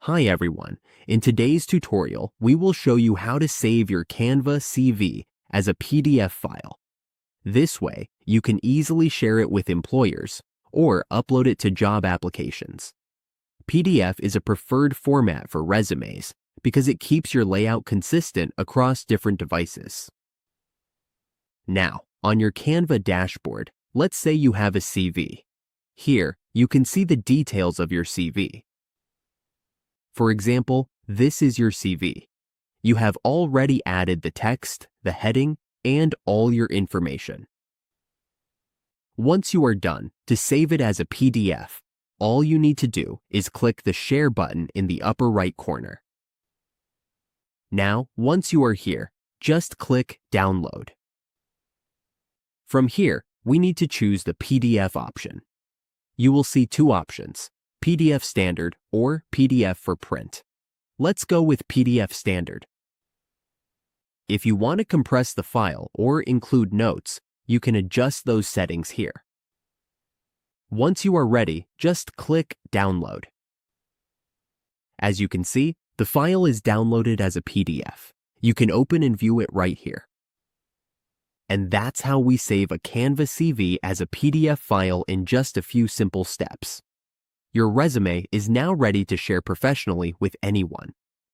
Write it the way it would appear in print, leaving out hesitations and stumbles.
Hi everyone. In today's tutorial, we will show you how to save your Canva CV as a PDF file. This way, you can easily share it with employers or upload it to job applications. PDF is a preferred format for resumes because it keeps your layout consistent across different devices. Now, on your Canva dashboard, let's say you have a CV. Here, you can see the details of your CV. For example, this is your CV. You have already added the text, the heading, and all your information. Once you are done, to save it as a PDF, all you need to do is click the Share button in the upper right corner. Now, once you are here, just click Download. From here, we need to choose the PDF option. You will see two options: PDF Standard or PDF for print. Let's go with PDF Standard. If you want to compress the file or include notes, you can adjust those settings here. Once you are ready, just click Download. As you can see, the file is downloaded as a PDF. You can open and view it right here. And that's how we save a Canva CV as a PDF file in just a few simple steps. Your resume is now ready to share professionally with anyone.